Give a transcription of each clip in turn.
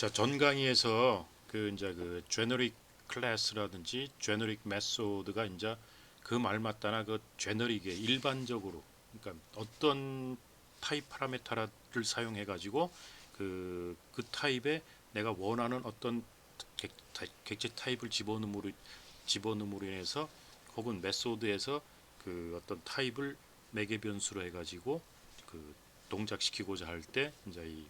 자, 전 강의에서 이제 그 제너릭 클래스라든지 제너릭 메소드가 이제 그 말 맞다나 그 제너릭의 일반적으로, 그러니까 어떤 타입 파라메타를 사용해 가지고 그 타입에 내가 원하는 어떤 객체 타입을 집어넣음으로 인해서, 혹은 메소드에서 그 어떤 타입을 매개 변수로 해 가지고 그 동작시키고자 할 때 이제 이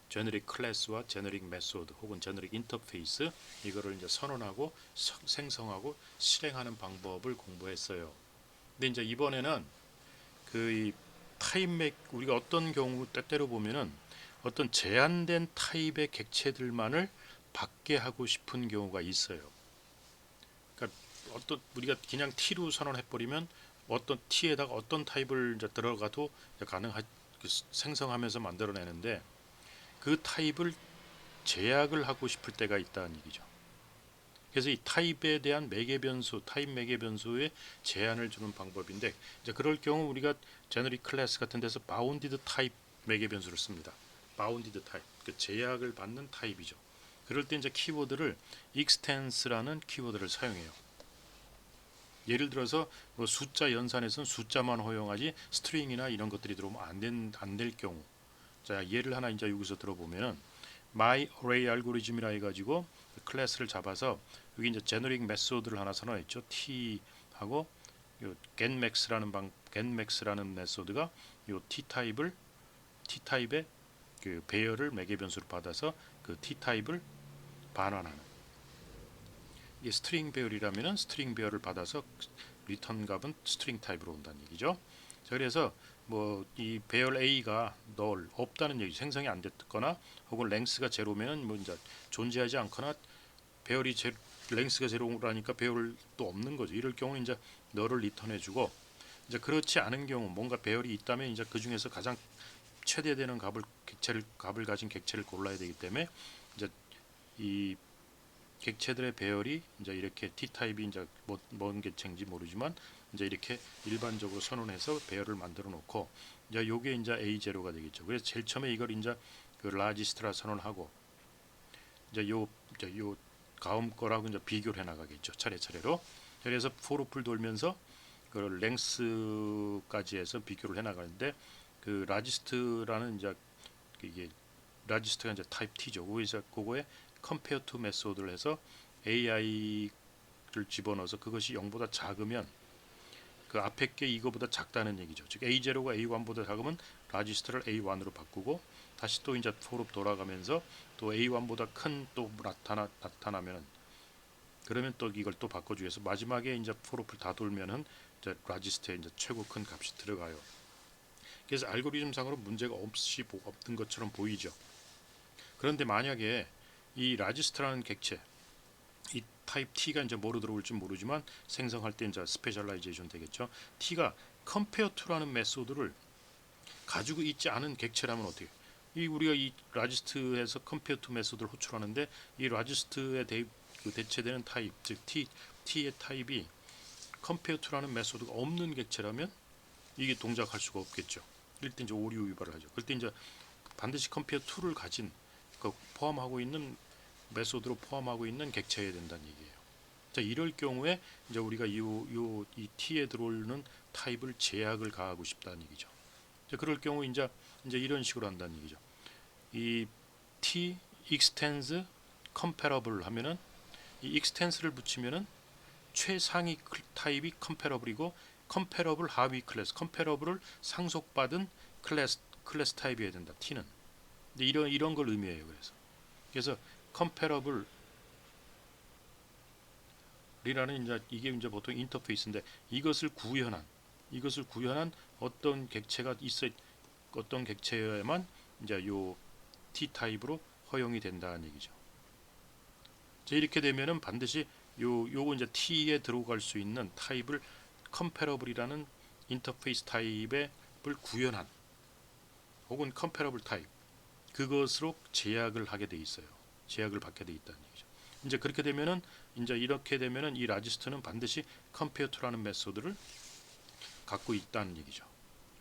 제너릭 클래스와 제너릭 메소드 혹은 제너릭 인터페이스, 이거를 이제 선언하고 생성하고 실행하는 방법을 공부했어요. 근데 이제 이번에는 이 타입 맥, 우리가 어떤 경우 때때로 보면은 어떤 제한된 타입의 객체들만을 받게 하고 싶은 경우가 있어요. 그러니까 어떤 우리가 그냥 T로 선언해 버리면 어떤 T에다가 어떤 타입을 이제 들어가도 가능하 생성하면서 만들어내는데, 그 타입을 제약을 하고 싶을 때가 있다는 얘기죠. 그래서 이 타입에 대한 매개 변수, 타입 매개 변수에 제한을 주는 방법인데, 이제 그럴 경우 우리가 제너릭 클래스 같은 데서 바운디드 타입 매개 변수를 씁니다. 바운디드 타입, 그 제약을 받는 타입이죠. 그럴 때 이제 키워드를 extense라는 키워드를 사용해요. 예를 들어서 뭐 숫자 연산에서는 숫자만 허용하지 스트링이나 이런 것들이 들어오면 안 될 경우. 자, 예를 하나 이제 여기서 들어보면은 my array 알고리즘이라 해가지고 클래스를 잡아서 여기 이제 제너릭 메소드를 하나 선언했죠. t 하고 요 getmax라는 메소드가 요 t 타입의 그 배열을 매개 변수로 받아서 그 t 타입을 반환하는, 이게 스트링 배열이라면은 스트링 배열을 받아서 리턴 값은 스트링 타입으로 온다는 얘기죠. 자, 그래서 뭐 이 배열 A가 널 없다는 얘기, 생성이 안 됐거나 혹은 랭스가 제로면은 뭐 이제 존재하지 않거나, 배열이 랭스가 제로라니까 배열도 없는 거죠. 이럴 경우는 이제 너를 리턴해주고, 이제 그렇지 않은 경우 뭔가 배열이 있다면 이제 그 중에서 가장 최대되는 값을 가진 객체를 골라야 되기 때문에, 이제 이 객체들의 배열이 이제 이렇게 T 타입이 이제 뭔 객체인지 모르지만 이제 이렇게 일반적으로 선언해서 배열을 만들어 놓고, 이제 요게 이제 A0가 되겠죠. 그래서 제일 처음에 이걸 이제 그 라지스트라 선언하고, 이제 요 다음 거라고 이제 비교를 해 나가겠죠. 차례차례로. 그래서 포로풀 돌면서 그 랭스까지 해서 비교를 해 나가는데, 그 라지스트라는 이제 이게 라지스트가 이제 타입 T죠. 그래서 그거에 compare to 메소드를 해서 AI를 집어넣어서 그것이 0보다 작으면 그 앞에 게 이거보다 작다는 얘기죠. 즉 A0가 A1보다 작으면 라지스트를 A1으로 바꾸고, 다시 또 이제 포로 돌아가면서 또 A1보다 큰 또 나타나면은, 그러면 또 이걸 또 바꿔주면서 마지막에 이제 포로풀 다 돌면은 이제 라지스트에 이제 최고 큰 값이 들어가요. 그래서 알고리즘상으로 문제가 없는 것처럼 보이죠. 그런데 만약에 이 라지스트라는 객체, 이 타입 T가 이제 뭐로 들어올지 모르지만 생성할 때 이제 스페셜라이제이션 되겠죠. T가 compare to라는 메소드를 가지고 있지 않은 객체라면 어떻게? 이 우리가 이 라지스트에서 compare to 메소드를 호출하는데, 이 라지스트에 대체되는 타입, 즉 T의 타입이 compare to라는 메소드가 없는 객체라면 이게 동작할 수가 없겠죠. 이럴 때 이제 오류 위반을 하죠. 그럴 때 이제 반드시 compare to를 가진, 그 포함하고 있는 메소드로 포함하고 있는 객체여야 된다는 얘기예요. 자, 이럴 경우에 이제 우리가 이 T에 들어오는 타입을 제약을 가하고 싶다는 얘기죠. 자, 그럴 경우 이제 이런 식으로 한다는 얘기죠. 이 T extends comparable 하면은, 이 extends를 붙이면은 최상위 타입이 comparable이고, comparable 하위 클래스, comparable을 상속받은 클래스 타입이어야 된다. T는. 근데 이런 걸 의미해요. 그래서 comparable 이라는 이게 이제 보통 인터페이스인데, 이것을 구현한 어떤 객체가 있어, 어떤 객체에만 이제 요 T 타입으로 허용이 된다는 얘기죠. 자, 이렇게 되면은 반드시 요거 이제 T에 들어갈 수 있는 타입을 comparable이라는 인터페이스 타입을 구현한, 혹은 comparable 타입, 그것으로 제약을 하게 돼 있어요. 제약을 받게 돼 있다는 얘기죠. 이제 그렇게 되면은, 이제 이렇게 되면은 이 라지스트는 반드시 compare to라는 메소드를 갖고 있다는 얘기죠.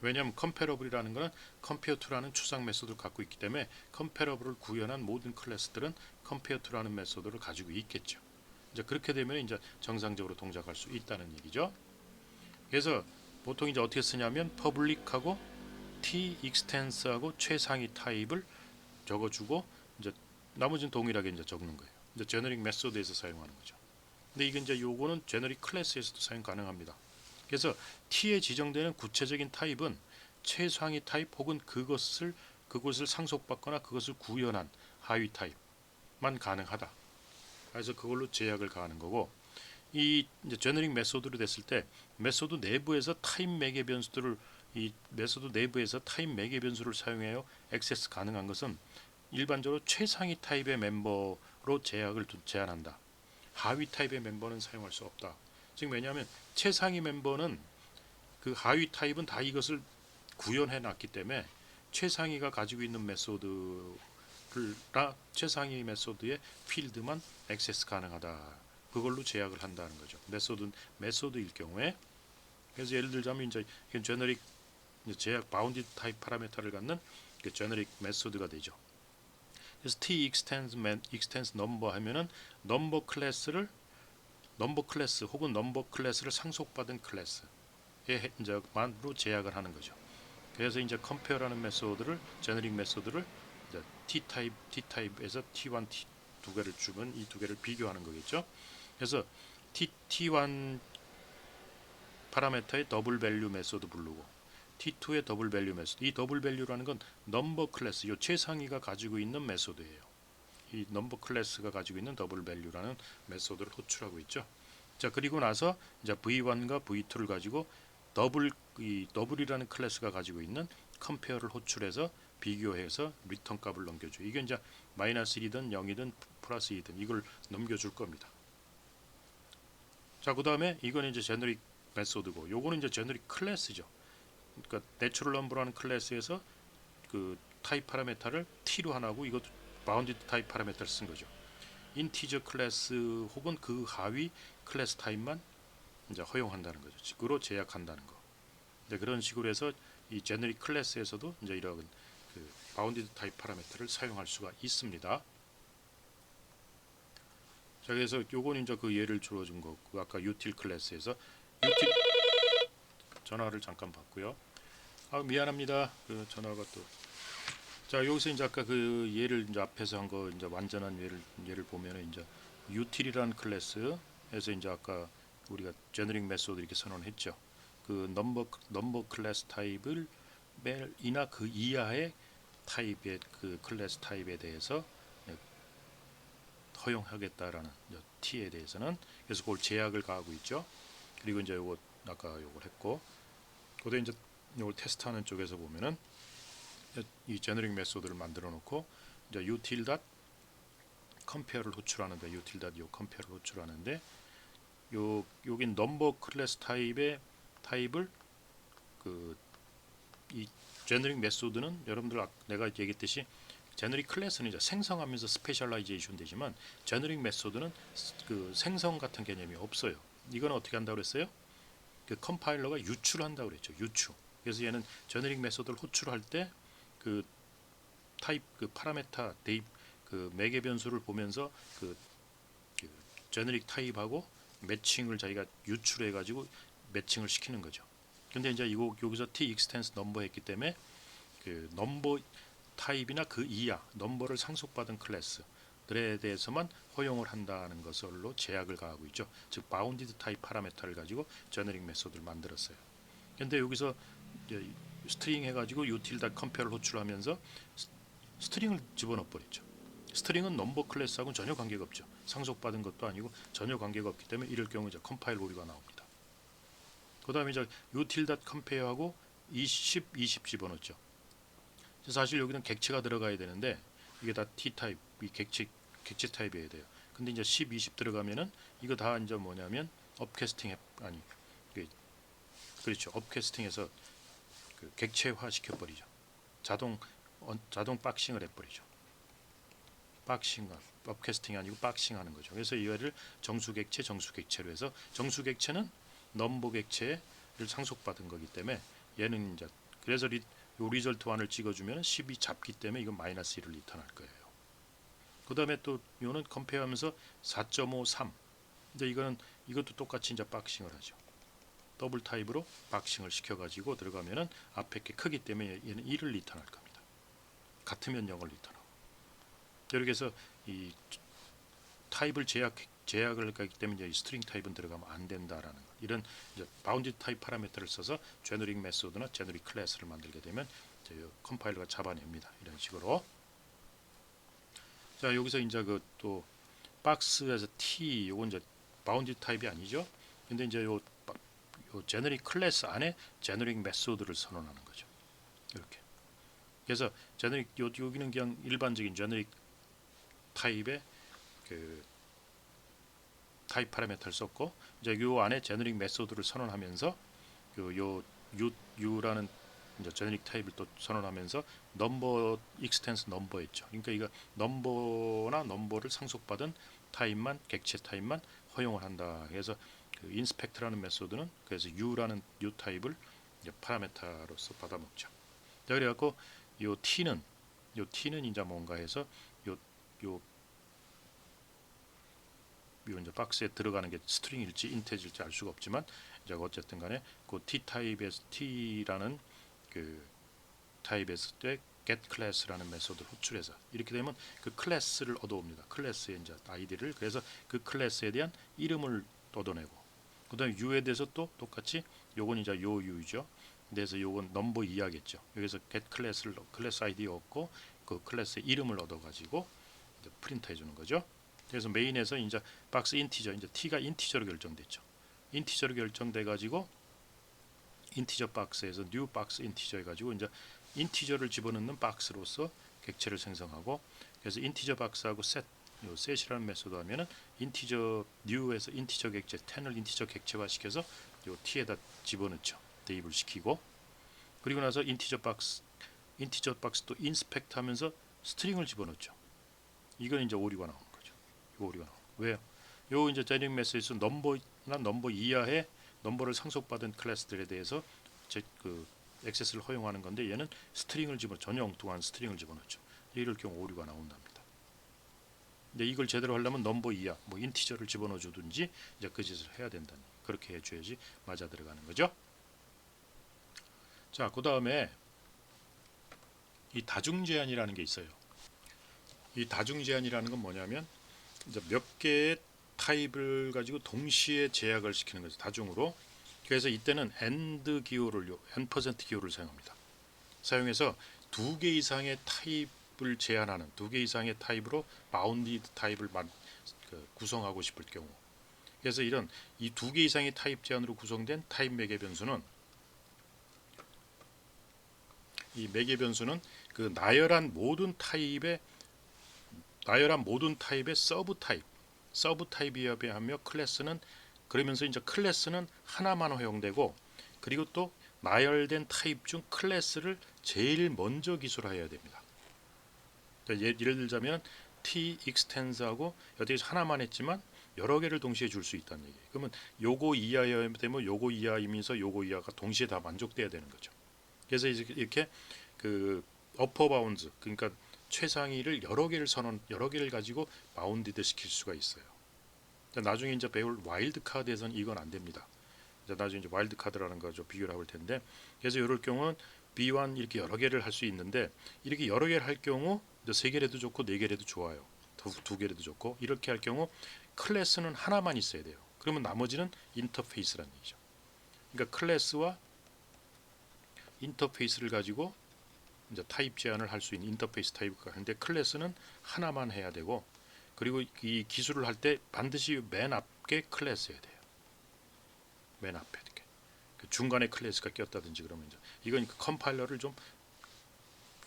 왜냐하면 comparable이라는 것은 compare to라는 추상 메소드를 갖고 있기 때문에 comparable을 구현한 모든 클래스들은 compare to라는 메소드를 가지고 있겠죠. 이제 그렇게 되면 이제 정상적으로 동작할 수 있다는 얘기죠. 그래서 보통 이제 어떻게 쓰냐면 public하고 t extense하고 최상위 타입을 적어주고 이제 나머지는 동일하게 이제 적는 거예요. 이제 제너릭 메소드에서 사용하는 거죠. 근데 이게 이제 요거는 제너릭 클래스에서도 사용 가능합니다. 그래서 t에 지정되는 구체적인 타입은 최상위 타입 혹은 그것을 상속받거나 그것을 구현한 하위 타입만 가능하다. 그래서 그걸로 제약을 가하는 거고, 이 이제 제너릭 메소드로 됐을 때 메소드 내부에서 타입 매개 변수들을 이 메소드 내부에서 타입 매개 변수를 사용하여 액세스 가능한 것은 일반적으로 최상위 타입의 멤버로 제한한다. 하위 타입의 멤버는 사용할 수 없다. 즉 왜냐하면 최상위 멤버는 그 하위 타입은 다 이것을 구현해 놨기 때문에 최상위가 가지고 있는 메소드라 최상위 메소드의 필드만 액세스 가능하다. 그걸로 제약을 한다는 거죠. 메소드일 경우에. 그래서 예를 들자면 이제 제너릭 제약 바운디드 타입 파라미터를 갖는 그 제너릭 메소드가 되죠. 그래서 t extends number 하면은 넘버 클래스 혹은 넘버 클래스를 상속받은 클래스에 이제만으로 제약을 하는 거죠. 그래서 이제 compare라는 메소드를 제너릭 메소드를 이제 t 타입에서 t1, t 두 개를 주면 이 두 개를 비교하는 거겠죠. 그래서 t1 파라미터의 더블 밸류 메소드 부르고 T2의 더블 밸류 메소드. 이 더블 밸류라는 건 넘버 클래스, 요 최상위가 가지고 있는 메소드예요. 이 넘버 클래스가 가지고 있는 더블 밸류라는 메소드를 호출하고 있죠. 자, 그리고 나서 이제 V1과 V2를 가지고 더블이라는 클래스가 가지고 있는 컴페어를 호출해서 비교해서 리턴 값을 넘겨줘. 이게 이제 마이너스 1이든 0이든 플러스 2든 이걸 넘겨줄 겁니다. 자, 그 다음에 이건 이제 제너릭 메소드고, 요거는 이제 제너릭 클래스죠. 그러니까 내추럴 넘버라는 클래스에서 그 타입 파라미터를 t로 하나고 이것도 바운디드 타입 파라미터를 쓴 거죠. 인티저 클래스 혹은 그 하위 클래스 타입만 이제 허용한다는 거죠. 그로 제약한다는 거. 이제 그런 식으로 해서 이 제너릭 클래스에서도 이제 이런 그 바운디드 타입 파라미터를 사용할 수가 있습니다. 자, 그래서 요건 이제 그 예를 들어준 거, 그 아까 util 클래스에서 util 전화를 잠깐 받고요. 아, 미안합니다. 그 전화가 또. 자, 여기서 이제 아까 그 예를 이제 앞에서 한 거 이제 완전한 예를 보면은 이제 util이라는 클래스에서 이제 아까 우리가 제너릭 메소드 이렇게 선언했죠. 그 넘버 클래스 타입을 이나 그 이하의 타입의 그 클래스 타입에 대해서 허용하겠다라는 t에 대해서는 그래서 그걸 제약을 가하고 있죠. 그리고 이제 요거 아까 요걸 했고, 그다음 이제 이걸 테스트하는 쪽에서 보면은 이 제너릭 메소드를 만들어 놓고 이제 util compare를 호출하는데 util compare를 호출하는데 여긴 넘버 클래스 타입을 그 이 제너릭 메소드는 여러분들 내가 얘기했듯이 제너릭 클래스는 이제 생성하면서 스페셜라이제이션 되지만 제너릭 메소드는 그 생성 같은 개념이 없어요. 이건 어떻게 한다고 그랬어요? 그 컴파일러가 유출한다고 그랬죠. 유출. 그래서 얘는 제너릭 메소드를 호출할 때 그 타입 그 파라메타 대입 그 매개 변수를 보면서 그 제너릭 타입하고 매칭을 자기가 유출해 가지고 매칭을 시키는 거죠. 근데 이제 여기서 t extends number 했기 때문에 그 넘버 타입이나 그 이하 넘버를 상속받은 클래스들에 대해서만 허용을 한다는 것으로 제약을 가하고 있죠. 즉 바운디드 타입 파라메터를 가지고 제너릭 메소드를 만들었어요. 근데 여기서 스트링 해가지고 util compare를 호출하면서 스트링을 집어넣어 버렸죠. 스트링은 넘버 클래스하고는 전혀 관계가 없죠. 상속받은 것도 아니고 전혀 관계가 없기 때문에 이럴 경우 이제 컴파일 오류가 나옵니다. 그 다음에 이제 util compare하고 20 집어넣었죠. 사실 여기는 객체가 들어가야 되는데 이게 다 t 타입, 이 객체 타입이어야 돼요. 근데 이제 10, 20 들어가면은 이거 다 이제 뭐냐면 업캐스팅 아니 그렇죠. 업캐스팅해서 그 객체화 시켜버리죠. 자동 박싱을 해버리죠. 박싱, 업캐스팅이 아니고 박싱하는 거죠. 그래서 이거를 정수객체로 해서 정수객체는 넘버 객체를 상속받은 거기 때문에 얘는 이제 그래서 요 리절트 1을 찍어주면 10이 잡기 때문에 이건 마이너스 1을 리턴할 거예요. 그 다음에 또 요는 컴페어하면서 4.53. 이제 이것도 똑같이 이제 박싱을 하죠. 더블 타입으로 박싱을 시켜가지고 들어가면은 앞에 게 크기 때문에 얘는 1을 리턴할 겁니다. 같으면 0을 리턴하고. 이렇게 해서 이 타입을 제약을 하기 때문에 이 스트링 타입은 들어가면 안 된다라는 거. 이런 이제 바운드 타입 파라미터를 써서 제너릭 메소드나 제너릭 클래스를 만들게 되면 이제 컴파일러가 잡아냅니다. 이런 식으로. 자, 여기서 이제 그 또 박스에서 T 요건 이제 바운드 타입이 아니죠. 근데 이제 요 제너릭 클래스 안에 제너릭 메소드를 선언하는 거죠. 이렇게. 그래서 제너릭 여기는 그냥 일반적인 제너릭 타입의 그 타입 파라미터를 썼고 이제 요 안에 제너릭 메소드를 선언하면서 U라는 이제 제너릭 타입을 또 선언하면서 넘버 익스텐스 넘버였죠. 그러니까 이거 넘버를 상속받은 타입만 객체 타입만 허용을 한다. 그래서 그 인스펙트라는 메소드는 그래서 U라는 U 타입을 이제 파라미터로서 받아먹죠. 자, 그래갖고 요 T는 이제 뭔가 해서 요 이제 박스에 들어가는 게 스트링일지 인테저일지 알 수가 없지만 이제 어쨌든 간에 그 T 타입에서 T라는 그 타입에서 때 get class라는 메소드를 호출해서 이렇게 되면 그 클래스를 얻어옵니다. 클래스의 이제 아이디를 그래서 그 클래스에 대한 이름을 얻어내고 그다음에 U에 대해서 또 똑같이 요건 이제 요 U죠. 그래서 요건 넘버 2하겠죠. 여기서 get 클래스 아이디 얻고 그 클래스의 이름을 얻어가지고 이제 프린트해 주는 거죠. 그래서 메인에서 이제 박스 인티저 이제 t가 인티저로 결정됐죠. 인티저로 결정돼 가지고 인티저 박스에서 뉴 박스 인티저 해가지고 이제 인티저를 집어넣는 박스로서 객체를 생성하고 그래서 인티저 박스하고 set이라는 메소드 하면은 인티저 뉴에서 인티저 객체 10을 인티저 객체화 시켜서 요 t에다 집어넣죠. 대입을 시키고 그리고 나서 인티저 박스 또 인스펙트 하면서 스트링을 집어넣죠. 이건 이제 오류가 나오는 거죠. 오류가 나오는 거. 왜요? 요 이제 제너릭 메시지에서 넘버나 넘버 이하의 넘버를 상속받은 클래스들에 대해서 그 액세스를 허용하는 건데 얘는 스트링을 전혀 엉뚱한 스트링을 집어넣죠. 이럴 경우 오류가 나온답니다. 근데 이걸 제대로 하려면 넘버 이하, 뭐 인티저를 집어넣어 주든지 이제 그 짓을 해야 된다니. 그렇게 해줘야지 맞아 들어가는 거죠. 자, 그 다음에 이 다중 제한이라는 게 있어요. 이 다중 제한이라는 건 뭐냐면 이제 몇 개의 타입을 가지고 동시에 제약을 시키는 거죠. 다중으로. 그래서 이때는 AND 기호를요, N% 기호를 사용합니다. 사용해서 2개 이상의 타입을 제한하는 2개 이상의 타입으로 바운디드 타입을 구성하고 싶을 경우. 그래서 이런 이 2개 이상의 타입 제한으로 구성된 타입 매개 변수는 이 매개 변수는 그 나열한 모든 타입의 서브 타입에 비하며 클래스는 그러면서 이제 클래스는 하나만 허용되고 그리고 또 나열된 타입 중 클래스를 제일 먼저 기술해야 됩니다. 예를 들자면 t extens하고 여기서 하나만 했지만 여러 개를 동시에 줄 수 있다는 얘기예요. 그러면 요거 이하여야 되면 요거 이하이면서 요거 이하가 동시에 다 만족돼야 되는 거죠. 그래서 이렇게 그 어퍼 바운드 그러니까 최상위를 여러 개를 가지고 바운디드 시킬 수가 있어요. 나중에 이제 배울 와일드 카드에서는 이건 안 됩니다. 나중에 이제 와일드 카드라는 거 좀 비교를 해볼 텐데 그래서 이럴 경우는 B1 이렇게 여러 개를 할 수 있는데 이렇게 여러 개를 할 경우 3개라도 좋고 4개라도 좋아요. 2개라도 좋고 이렇게 할 경우 클래스는 하나만 있어야 돼요. 그러면 나머지는 인터페이스라는 얘기죠. 그러니까 클래스와 인터페이스를 가지고 이제 타입 제한을 할 수 있는 인터페이스 타입을 하는데 클래스는 하나만 해야 되고 그리고 이 기술을 할 때 반드시 맨 앞에 클래스여야 돼요. 맨 앞에 이렇게 그 중간에 클래스가 꼈다든지 그러면 이제 이건 컴파일러를 좀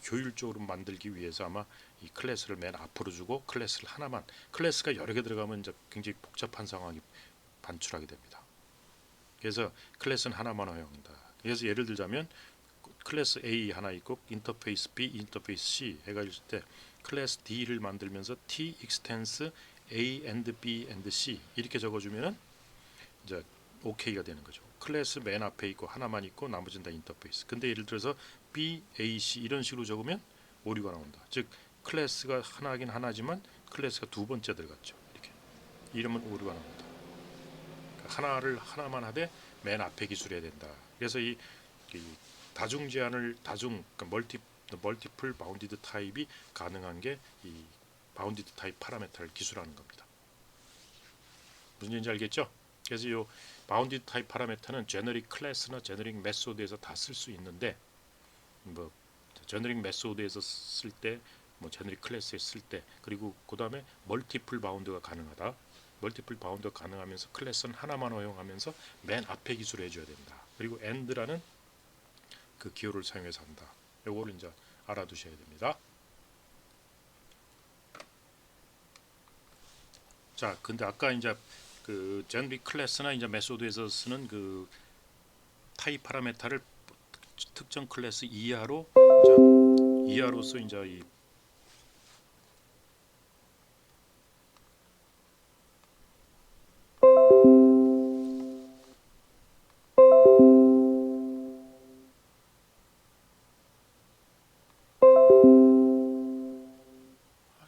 효율적으로 만들기 위해서 아마 이 클래스를 맨 앞으로 주고 클래스를 하나만 클래스가 여러 개 들어가면 이제 굉장히 복잡한 상황이 반출하게 됩니다. 그래서 클래스는 하나만 허용한다. 그래서 예를 들자면 클래스 A 하나 있고 인터페이스 B, 인터페이스 C 해가 있을 때 클래스 D를 만들면서 T extends A and B and C 이렇게 적어주면은 이제 OK가 되는 거죠. 클래스 맨 앞에 있고 하나만 있고 나머지는 다 인터페이스. 근데 예를 들어서 B, A, C 이런 식으로 적으면 오류가 나온다. 즉 클래스가 하나긴 하나지만 클래스가 두 번째 들어갔죠. 이렇게 이러면 오류가 나온다. 그러니까 하나만 하되 맨 앞에 기술해야 된다. 그래서 이 다중 제한을 그러니까 멀티플 바운디드 타입이 가능한 게 이 바운디드 타입 파라메타를 기술하는 겁니다. 무슨 얘기인지 알겠죠? 그래서 이 바운디드 타입 파라메타는 제너릭 클래스나 제너릭 메소드에서 다 쓸 수 있는데 뭐 제너릭 메소드에서 쓸 때 뭐 제너릭 클래스에 쓸 때 그리고 그 다음에 멀티플 바운드가 가능하다. 멀티플 바운드가 가능하면서 클래스는 하나만 허용하면서 맨 앞에 기술을 해줘야 된다. 그리고 AND라는 그 기호를 사용해서 한다. 요거를 이제 알아두셔야 됩니다. 자, 근데 아까 이제 그 제너릭 클래스나 이제 메소드에서 쓰는 그 타입 파라메타를 특정 클래스 이하로서 이제 이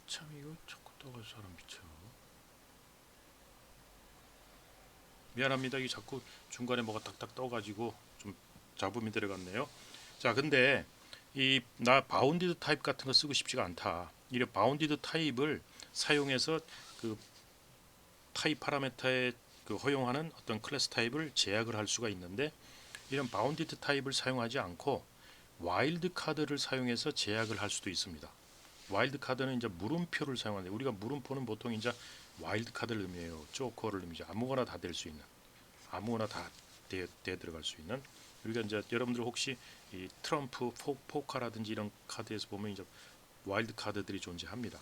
참 이거 자꾸 떠가지고 사람 미쳐. 미안합니다. 이 자꾸 중간에 뭐가 딱딱 떠가지고 좀 잡음이 들어갔네요. 자, 근데 이 나 바운디드 타입 같은 거 쓰고 싶지가 않다. 이래 바운디드 타입을 사용해서 그 타입 파라메터에 그 허용하는 어떤 클래스 타입을 제약을 할 수가 있는데 이런 바운디드 타입을 사용하지 않고 와일드 카드를 사용해서 제약을 할 수도 있습니다. 와일드 카드는 이제 물음표를 사용하는데 우리가 물음표는 보통 이제 와일드 카드를 의미해요. 조커를 의미죠. 아무거나 다 될 수 있는, 아무거나 다 대 들어갈 수 있는. 우리가 이제 여러분들 혹시 이 트럼프, 포카라든지 이런 카드에서 보면 이제 와일드 카드들이 존재합니다.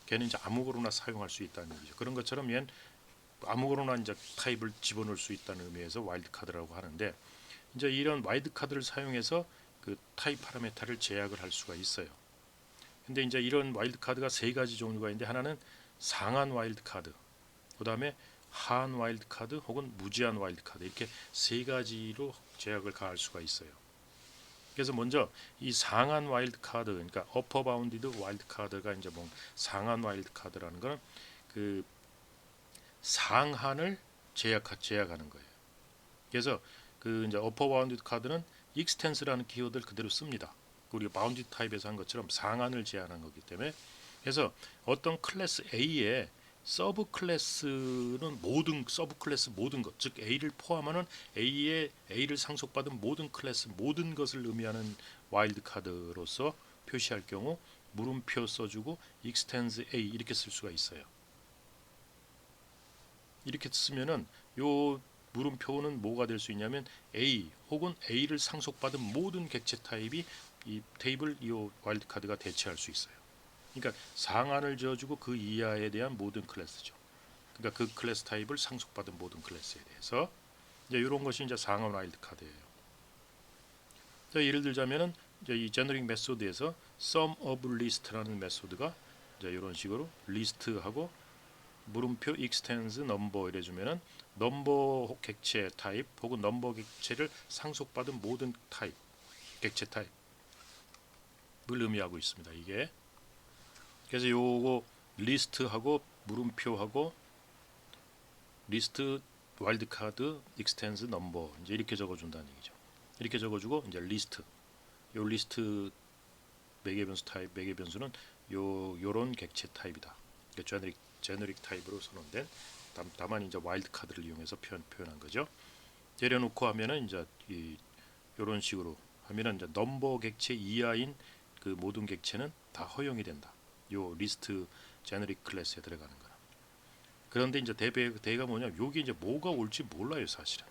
걔는 이제 아무거나 사용할 수 있다는 얘기죠. 그런 것처럼 얘는 아무거나 이제 타입을 집어넣을 수 있다는 의미에서 와일드 카드라고 하는데 이제 이런 와일드 카드를 사용해서 그 타입 파라메타를 제약을 할 수가 있어요. 근데 이제 이런 와일드 카드가 세 가지 종류가 있는데 하나는 상한 와일드 카드, 그다음에 하한 와일드 카드 혹은 무제한 와일드 카드 이렇게 세 가지로 제약을 가할 수가 있어요. 그래서 먼저 이 상한 와일드 카드, 그러니까 어퍼 바운디드 와일드 카드가 이제 뭐 상한 와일드 카드라는 거는 그 상한을 제약하는 거예요. 그래서 그 이제 어퍼 바운디드 카드는 익스텐스라는 키워드를 그대로 씁니다. 우리가 바운디드 타입에서 한 것처럼 상한을 제한한 거기 때문에 그래서 어떤 클래스 A에 서브 클래스는 모든 서브 클래스 모든 것, 즉 A를 포함하는 A를 상속받은 모든 클래스 모든 것을 의미하는 와일드 카드로서 표시할 경우 물음표 써주고 extends A 이렇게 쓸 수가 있어요. 이렇게 쓰면은 요 물음표는 뭐가 될 수 있냐면 A 혹은 A를 상속받은 모든 객체 타입이 이 테이블 이 와일드 카드가 대체할 수 있어요. 그러니까 상한을 지어주고 그 이하에 대한 모든 클래스죠. 그러니까 그 클래스 타입을 상속받은 모든 클래스에 대해서 이제 이런 것이 이제 상한 와일드 카드예요. 자, 예를 들자면은 이제 이 제너릭 메소드에서 sum of list라는 메소드가 이제 이런 식으로 리스트하고 물음표 extends number 이래 주면은 넘버 객체 타입 혹은 넘버 객체를 상속받은 모든 타입 객체 타입을 의미하고 있습니다. 이게 그래서 요거 리스트하고 물음표하고 리스트 와일드 카드 extends number 이제 이렇게 적어준다는 얘기죠. 이렇게 적어주고 이제 리스트 요 리스트 매개 변수 타입 매개 변수는 요런 객체 타입이다. 제너릭 타입으로 선언된 다만 이제 와일드 카드를 이용해서 표현한 거죠. 내려놓고 하면은 이제 이런 식으로 하면은 이제 넘버 객체 이하인 그 모든 객체는 다 허용이 된다. 요 리스트 제너릭 클래스에 들어가는 거라. 그런데 이제 대가 뭐냐? 여기 이제 뭐가 올지 몰라요, 사실은.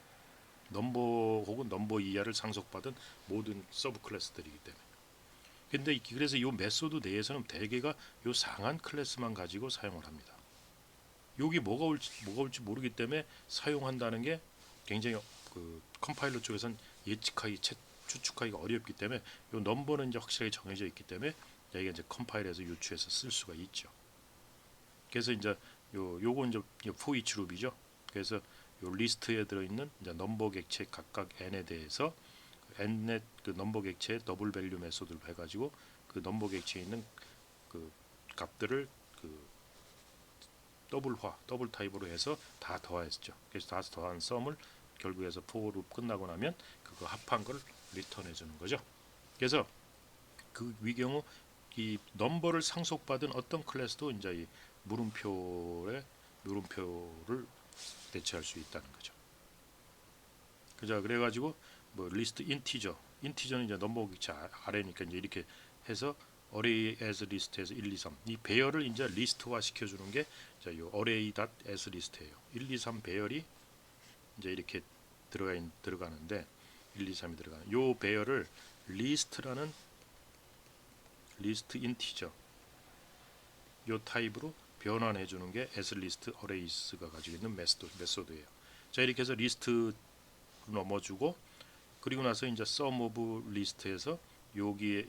넘버 혹은 넘버 이하를 상속받은 모든 서브 클래스들이기 때문에. 근데 그래서 이 메소드 내에서는 대개가 요 상한 클래스만 가지고 사용을 합니다. 여기 뭐가 올지 모르기 때문에 사용한다는 게 굉장히 그 컴파일러 쪽에선 추측하기가 어렵기 때문에 요 넘버는 이제 확실하게 정해져 있기 때문에 여기가 이제 컴파일에서 유추해서 쓸 수가 있죠. 그래서 이제 요거 이제 for each 룹이죠. 그래서 요 리스트에 들어있는 이제 넘버 객체 각각 n에 대해서 n의 그 넘버 객체의 더블 밸류 메소드를 해가지고 그 넘버 객체에 있는 그 값들을 그 더블 타입으로 해서 다 더했죠. 그래서 다 더한 썸을 결국에서 for 룹 끝나고 나면 그거 합한 걸 리턴해 주는 거죠. 그래서 그 위경우 이 넘버를 상속받은 어떤 클래스도 이제 이 물음표를 대체할 수 있다는 거죠. 그죠? 그래가지고 뭐 리스트 인티저는 이제 넘버 객체 아래니까 이제 이렇게 해서 array as list에서 1, 2, 3 이 배열을 이제 리스트화 시켜주는 게 이 array.as list예요. 1, 2, 3 배열이 이제 이렇게 들어가는데 1, 2, 3이 들어가는 요 배열을 리스트라는 리스트 인티저 요 타입으로 변환해 주는 게 as list arrays가 가지고 있는 메소드예요. 자, 이렇게 해서 리스트 넘어주고 그리고 나서 이제 sum of list에서 여기에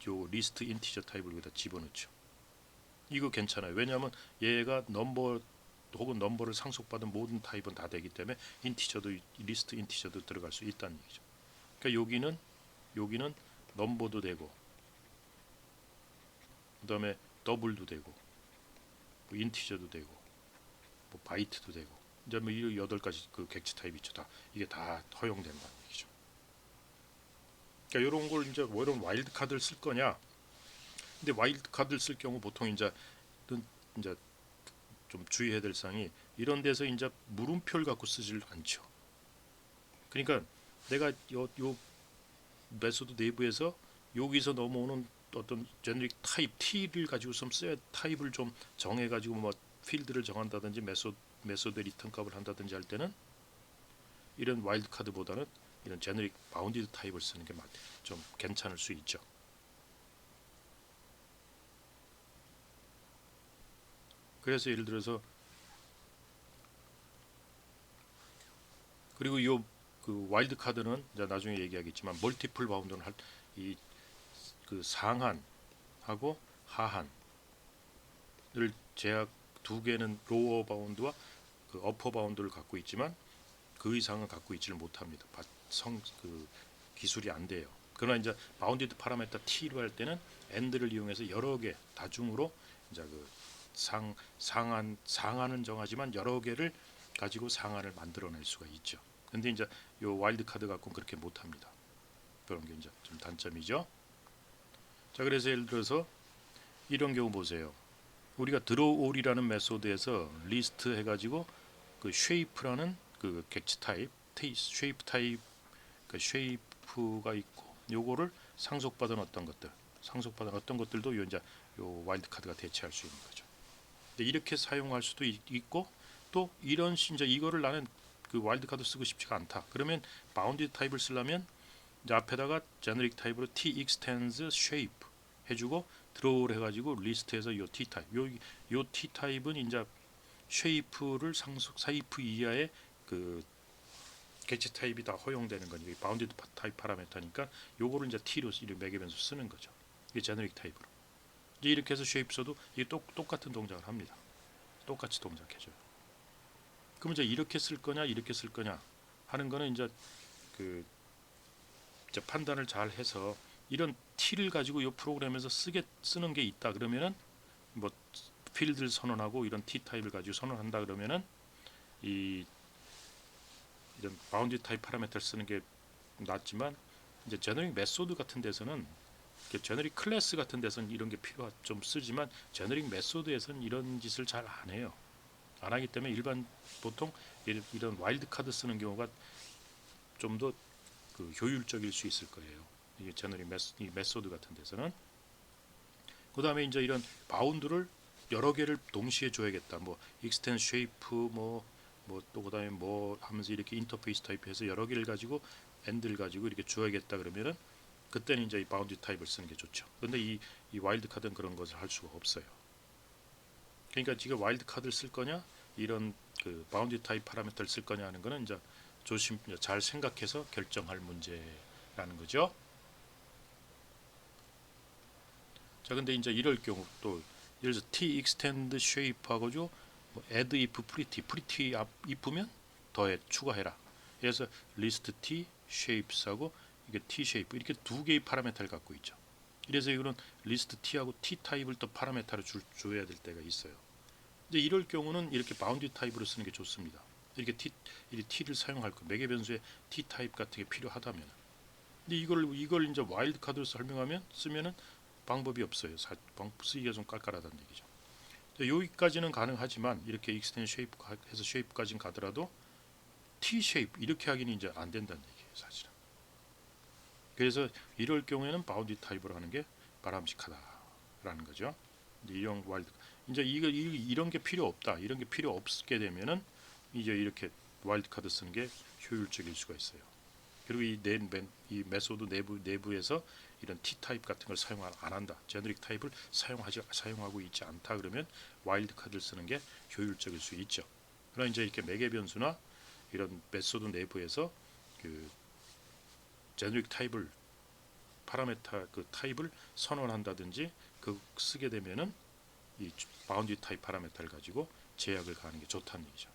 요 리스트 인티저 타입을 여기다 집어넣죠. 이거 괜찮아요. 왜냐하면 얘가 넘버 혹은 넘버를 상속받은 모든 타입은 다 되기 때문에 인티저도 리스트 인티저도 들어갈 수 있다는 얘기죠. 그러니까 여기는 넘버도 되고 그다음에 더블도 되고 뭐 인티저도 되고 뭐 바이트도 되고 이제 뭐 이 8가지 그 객체 타입 있죠. 다 이게 다 허용된다는 얘기죠. 그러니까 이런 걸 이제 뭐 이런 와일드 카드를 쓸 거냐? 근데 와일드 카드를 쓸 경우 보통 이제 좀 주의해야 될 사항이 이런 데서 이제 물음표를 갖고 쓰질 않죠. 그러니까 내가 요 메소드 내부에서 여기서 넘어오는 어떤 제너릭 타입 T를 가지고 좀 써야 타입을 좀 정해 가지고 뭐 필드를 정한다든지 메소드 리턴 값을 한다든지 할 때는 이런 와일드 카드보다는 이런 제너릭 바운디드 타입을 쓰는 게 좀 괜찮을 수 있죠. 그래서 예를 들어서 그리고 요 그 와일드 카드는 이제 나중에 얘기하겠지만 멀티플 바운드는 이 그 상한하고 하한을 제약 두 개는 로어 바운드와 그 어퍼 바운드를 갖고 있지만 그 이상은 갖고 있지를 못합니다. 그 기술이 안 돼요. 그러나 이제 바운디드 파라메터 T로 할 때는 AND를 이용해서 여러 개 다중으로 이제 그 상한은 정하지만 여러 개를 가지고 상한을 만들어낼 수가 있죠. 근데 이제 요 와일드 카드 갖고는 그렇게 못합니다. 그런 게 이제 좀 단점이죠. 자, 그래서 예를 들어서 이런 경우 보세요. 우리가 드로우올이라는 메소드에서 리스트 해가지고 그 쉐이프라는 그 객체 타입, 쉐이프 타입, 그 쉐이프가 있고 요거를 상속받은 어떤 것들도 요 이제 요 와일드 카드가 대체할 수 있는 거죠. 이렇게 사용할 수도 있고 또 이런 이제 이거를 나는 그 와일드 카드 쓰고 싶지가 않다. 그러면 바운디드 타입을 쓰려면 이제 앞에다가 제너릭 타입으로 t extends shape 해주고 드로우를 해가지고 리스트에서 요 t 타입, 요 t 타입은 이제 쉐이프를 쉐이프 이하의 그 객체 타입이 다 허용되는 거니까 바운디드 타입 파라메터니까 요거를 이제 t로 매기면서 쓰는 거죠. 이게 제너릭 타입으로. 이제 이렇게 해서 쉐이프 써도 이게 똑같은 동작을 합니다. 똑같이 동작해줘요. 그럼 이제 이렇게 쓸 거냐 이렇게 쓸 거냐 하는 거는 이제 그 이제 판단을 잘 해서 이런 T를 가지고 이 프로그램에서 쓰는 게 있다 그러면은 뭐 필드를 선언하고 이런 T 타입을 가지고 선언한다 그러면은 이런 바운드 타입 파라미터를 쓰는 게 낫지만 이제 제너릭 메소드 같은 데서는 제너릭 클래스 같은 데서는 이런 게 좀 쓰지만 제너릭 메소드에서는 이런 짓을 잘 안 해요. 안 하기 때문에 보통 이런 와일드 카드 쓰는 경우가 좀 더 그 효율적일 수 있을 거예요. 이게 제너릭 메소드 같은 데서는. 그 다음에 이제 이런 바운드를 여러 개를 동시에 줘야겠다. 뭐 익스텐 쉐이프 뭐 또 그다음에 뭐 하면서 이렇게 인터페이스 타입해서 여러 개를 가지고 엔드를 가지고 이렇게 줘야겠다 그러면은 그때는 이제 이 바운드 타입을 쓰는 게 좋죠. 근데 이 와일드 카드는 그런 것을 할 수가 없어요. 그러니까 지금 와일드 카드를 쓸 거냐 이런 그 바운드 타입 파라미터를 쓸 거냐 하는 거는 이제 잘 생각해서 결정할 문제라는 거죠. 자, 근데 이제 이럴 경우 또 예를 들어서 t extend shape하고죠. 뭐 add if pretty if면 더해 추가해라. 그래서 리스트 T shapes하고 이게 T shape 이렇게 두 개의 파라미터를 갖고 있죠. 그래서 이거는 리스트 T하고 T 타입을 또 파라미터로 줘야 될 때가 있어요. 이제 이럴 경우는 이렇게 바운드 타입으로 쓰는 게 좋습니다. 이렇게 T를 사용할 거 매개 변수에 T 타입 같은 게 필요하다면. 근데 이걸 이제 와일드 카드로 쓰면은 방법이 없어요. 쓰기가 좀 깔깔하다는 얘기죠. 여기까지는 가능하지만 이렇게 익스텐 쉐이프 해서 쉐이프까지는 가더라도 T 쉐이프 이렇게 하기는 이제 안 된다는 얘기예요, 사실은. 그래서 이럴 경우에는 바운드 타입으로 하는 게 바람직하다라는 거죠. 이런 와일드 이제 이런 게 필요 없다. 이런 게 필요 없게 되면은 이제 이렇게 와일드 카드 쓰는 게 효율적일 수가 있어요. 그리고 이 메소드 내부에서 이런 T 타입 같은 걸 사용 안 한다. 제너릭 타입을 사용하고 있지 않다. 그러면 와일드 카드를 쓰는 게 효율적일 수 있죠. 그러나 이제 이렇게 매개 변수나 이런 메소드 내부에서 그 제너릭 타입을 파라메타 그 타입을 선언한다든지 그 쓰게 되면은 이 바운드 타입 파라메타를 가지고 제약을 가하는 게 좋다는 얘기죠.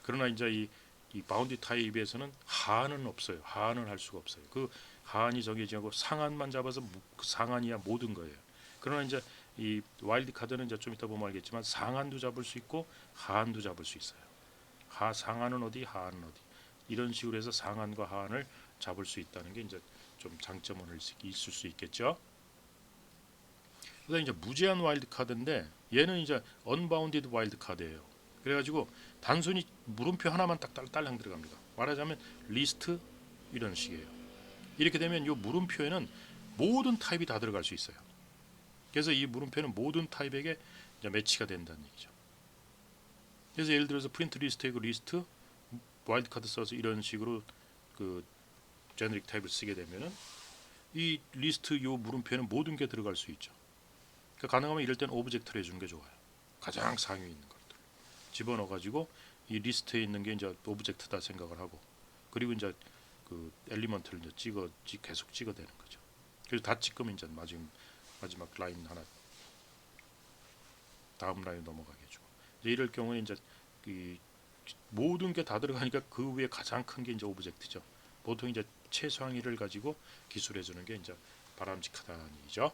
그러나 이제 이 바운드 타입에서는 하한은 없어요. 하한은 할 수가 없어요. 그 하한이 정해지고 상한만 잡아서 그 상한이야 모든 거예요. 그러나 이제 이 와일드 카드는 이제 좀 이따 보면 알겠지만 상한도 잡을 수 있고 하한도 잡을 수 있어요. 상한은 어디, 하한은 어디 이런 식으로 해서 상한과 하한을 잡을 수 있다는 게 이제 좀 장점은 있을 수 있겠죠. 그다음 이제 무제한 와일드 카드인데 얘는 이제 언바운디드 와일드 카드예요. 그래가지고 단순히 물음표 하나만 딱 딸랑 들어갑니다. 말하자면 리스트 이런 식이에요. 이렇게 되면 이 물음표에는 모든 타입이 다 들어갈 수 있어요. 그래서 이 물음표는 모든 타입에게 이제 매치가 된다는 얘기죠. 그래서 예를 들어서 프린트 리스트에 그 리스트 와일드 카드 써서 이런 식으로 그 제너릭 타입을 쓰게 되면은 이 리스트 요 물음표에는 모든 게 들어갈 수 있죠. 그러니까 가능하면 이럴 때는 오브젝트를 해주는 게 좋아요. 가장 상위에 있는 것들 집어넣어 가지고 이 리스트에 있는 게 이제 오브젝트다 생각을 하고 그리고 이제 그 엘리먼트를 이제 계속 찍어대는 거죠. 그래서 다 찍으면 이제 마지막 라인 하나 다음 라인 넘어가게 해주고 이럴 경우에 이제 이 모든 게 다 들어가니까 그 위에 가장 큰 게 이제 오브젝트죠. 보통 이제 최상위를 가지고 기술해 주는 게 이제 바람직하다는 얘기죠.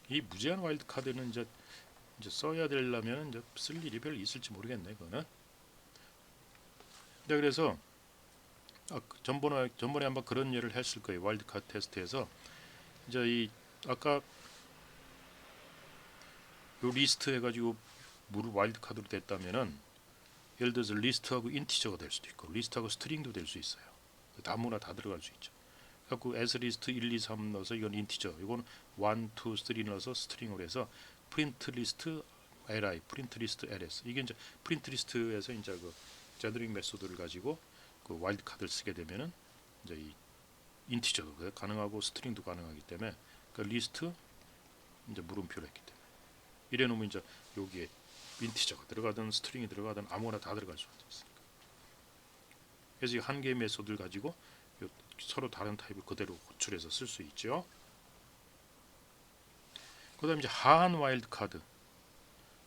이 무제한 와일드 카드는 이제 써야 되려면 이제 쓸 일이 별로 있을지 모르겠네 그거는. 네, 그래서 전번에 한번 그런 예를 했을 거예요. 와일드 카드 테스트에서 이제 이 아까 요 리스트 해가지고 와일드 카드로 됐다면은 예를 들어서 리스트하고 인티저가 될 수도 있고 리스트하고 스트링도 될 수 있어요. 아무나 다 들어갈 수 있죠. 그래서 as 리스트 1, 2, 3 넣어서 이건 인티저, 이건 1, 2, 3 넣어서 스트링으로 해서 프린트 리스트 li, 프린트 리스트 ls 이게 이제 프린트 리스트에서 이제 그 제너릭 메소드를 가지고 그 와일드 카드를 쓰게 되면은 이제 이 인티저도 가능하고 스트링도 가능하기 때문에 그 리스트 이제 물음표를 했기 때문에 이래 놓으면 이제 여기에 인티저가 들어가든 스트링이 들어가든 아무거나 다 들어갈 수 있으니까. 그래서 이 한 개의 메소드를 가지고 서로 다른 타입을 그대로 호출해서 쓸 수 있죠. 그다음 이제 하한 와일드 카드.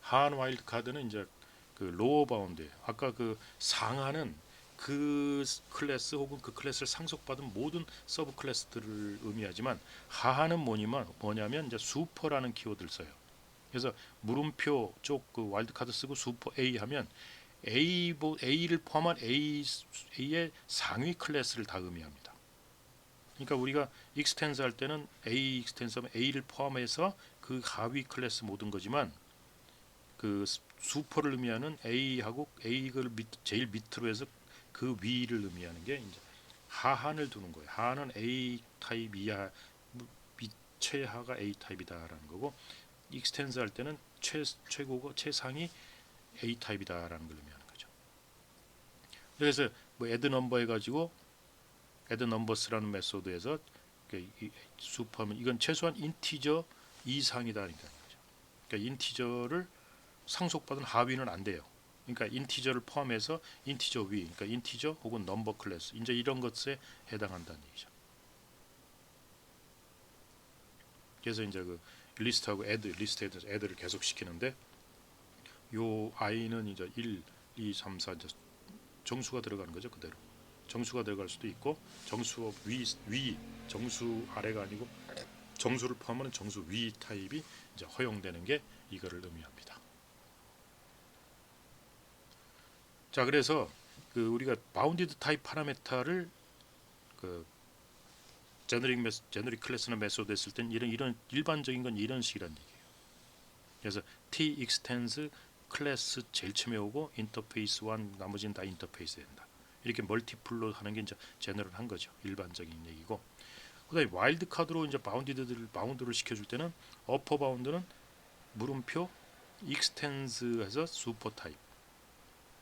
하한 와일드 카드는 이제 그 로어 바운드. 아까 그 상한은 그 클래스 혹은 그 클래스를 상속받은 모든 서브 클래스들을 의미하지만 하한은 뭐냐면 이제 슈퍼라는 키워드를 써요. 그래서 물음표 쪽 그 와일드 카드 쓰고 슈퍼 A 하면 A를 포함한 A의 상위 클래스를 다 의미합니다. 그러니까 우리가 익스텐스 할 때는 A 익스텐스하면 A를 포함해서 그 하위 클래스 모든 거지만 그 슈퍼를 의미하는 A하고 A를 제일 밑으로 해서 그 위를 의미하는 게 이제 하한을 두는 거예요. 하한은 A 타입 이하 최하가 A 타입이다라는 거고 익스텐스 할 때는 최고고 최상위 A 타입이다라는 걸 의미하는 거죠. 그래서 뭐 add number 해가지고 add numbers라는 메소드에서 슈퍼하면 이건 최소한 인티저 이상이다니까 거죠. 그러니까 인티저를 상속받은 하위는 안 돼요. 그러니까 인티저를 포함해서 인티저 위, 그러니까 인티저 혹은 넘버 클래스 이제 이런 것에 해당한다는 얘기죠. 그래서 이제 그 리스트하고 리스트에서 add를 계속 시키는데 요 i는 이제 1, 2, 3, 4 이제 정수가 들어가는 거죠. 그대로 정수가 들어갈 수도 있고 정수 위 정수 아래가 아니고 정수를 포함하는 정수 위 타입이 이제 허용되는 게 이거를 의미합니다. 자, 그래서 그 우리가 바운디드 타입 파라메타를 그 제너릭 클래스나 메소드 했을 땐 이런 일반적인 건 이런 식이란 얘기예요. 그래서 T extends 클래스 제일 처음에 오고 인터페이스 1 나머지는 다 인터페이스 된다. 이렇게 멀티플로 하는 게 이제 제너럴한 거죠. 일반적인 얘기고. 그다음에 와일드 카드로 이제 바운드를 시켜줄 때는 어퍼 바운드는 물음표 extends해서 슈퍼 타입.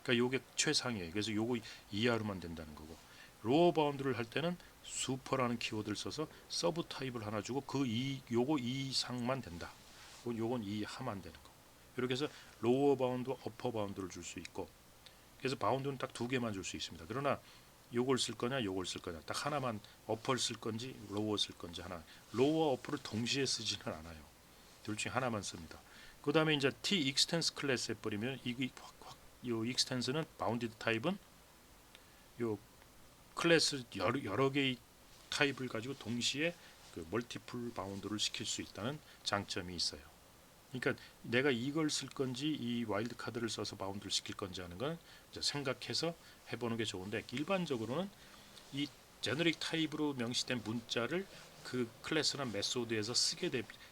그러니까 요게 최상이에요. 그래서 요거 이하로만 된다는 거고. 로어 바운드를 할 때는 슈퍼라는 키워드를 써서 서브 타입을 하나 주고 요거 이상만 된다. 요건 이하만 되는 거. 이렇게 해서 로어 바운드, 어퍼 바운드를 줄 수 있고. 그래서 바운드는 딱 두 개만 줄 수 있습니다. 그러나 요걸 쓸 거냐, 요걸 쓸 거냐. 딱 하나만 어퍼를 쓸 건지, 로어 쓸 건지 하나. 로어와 어퍼를 동시에 쓰지는 않아요. 둘 중에 하나만 씁니다. 그다음에 이제 T extends 클래스에 버리면 요 extends는 바운디드 타입은 요 클래스 여러 개의 타입을 가지고 동시에 그 멀티플 바운드를 시킬 수 있다는 장점이 있어요. 그러니까 내가 이걸 쓸 건지 이 와일드 카드를 써서 바운드를 시킬 건지 하는 건 생각해서 해보는 게 좋은데 일반적으로는 이 제너릭 타입으로 명시된 문자를 그 클래스나 메소드에서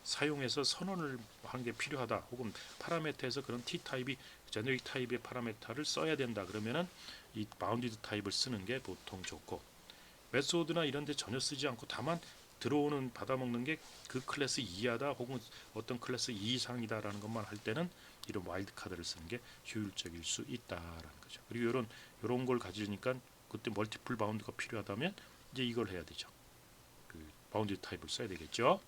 사용해서 선언을 하는 게 필요하다. 혹은 파라메터에서 그런 T 타입이 제너릭 타입의 파라메터를 써야 된다. 그러면은 이 바운디드 타입을 쓰는 게 보통 좋고 메소드나 이런 데 전혀 쓰지 않고 다만 들어오는 받아먹는 게 그 클래스 이하다 혹은 어떤 클래스 이상이다라는 것만 할 때는 이런 와일드 카드를 쓰는 게 효율적일 수 있다라는 거죠. 그리고 이런 걸 가지니까 그때 멀티플 바운드가 필요하다면 이제 이걸 해야 되죠. 그 바운드 타입을 써야 되겠죠.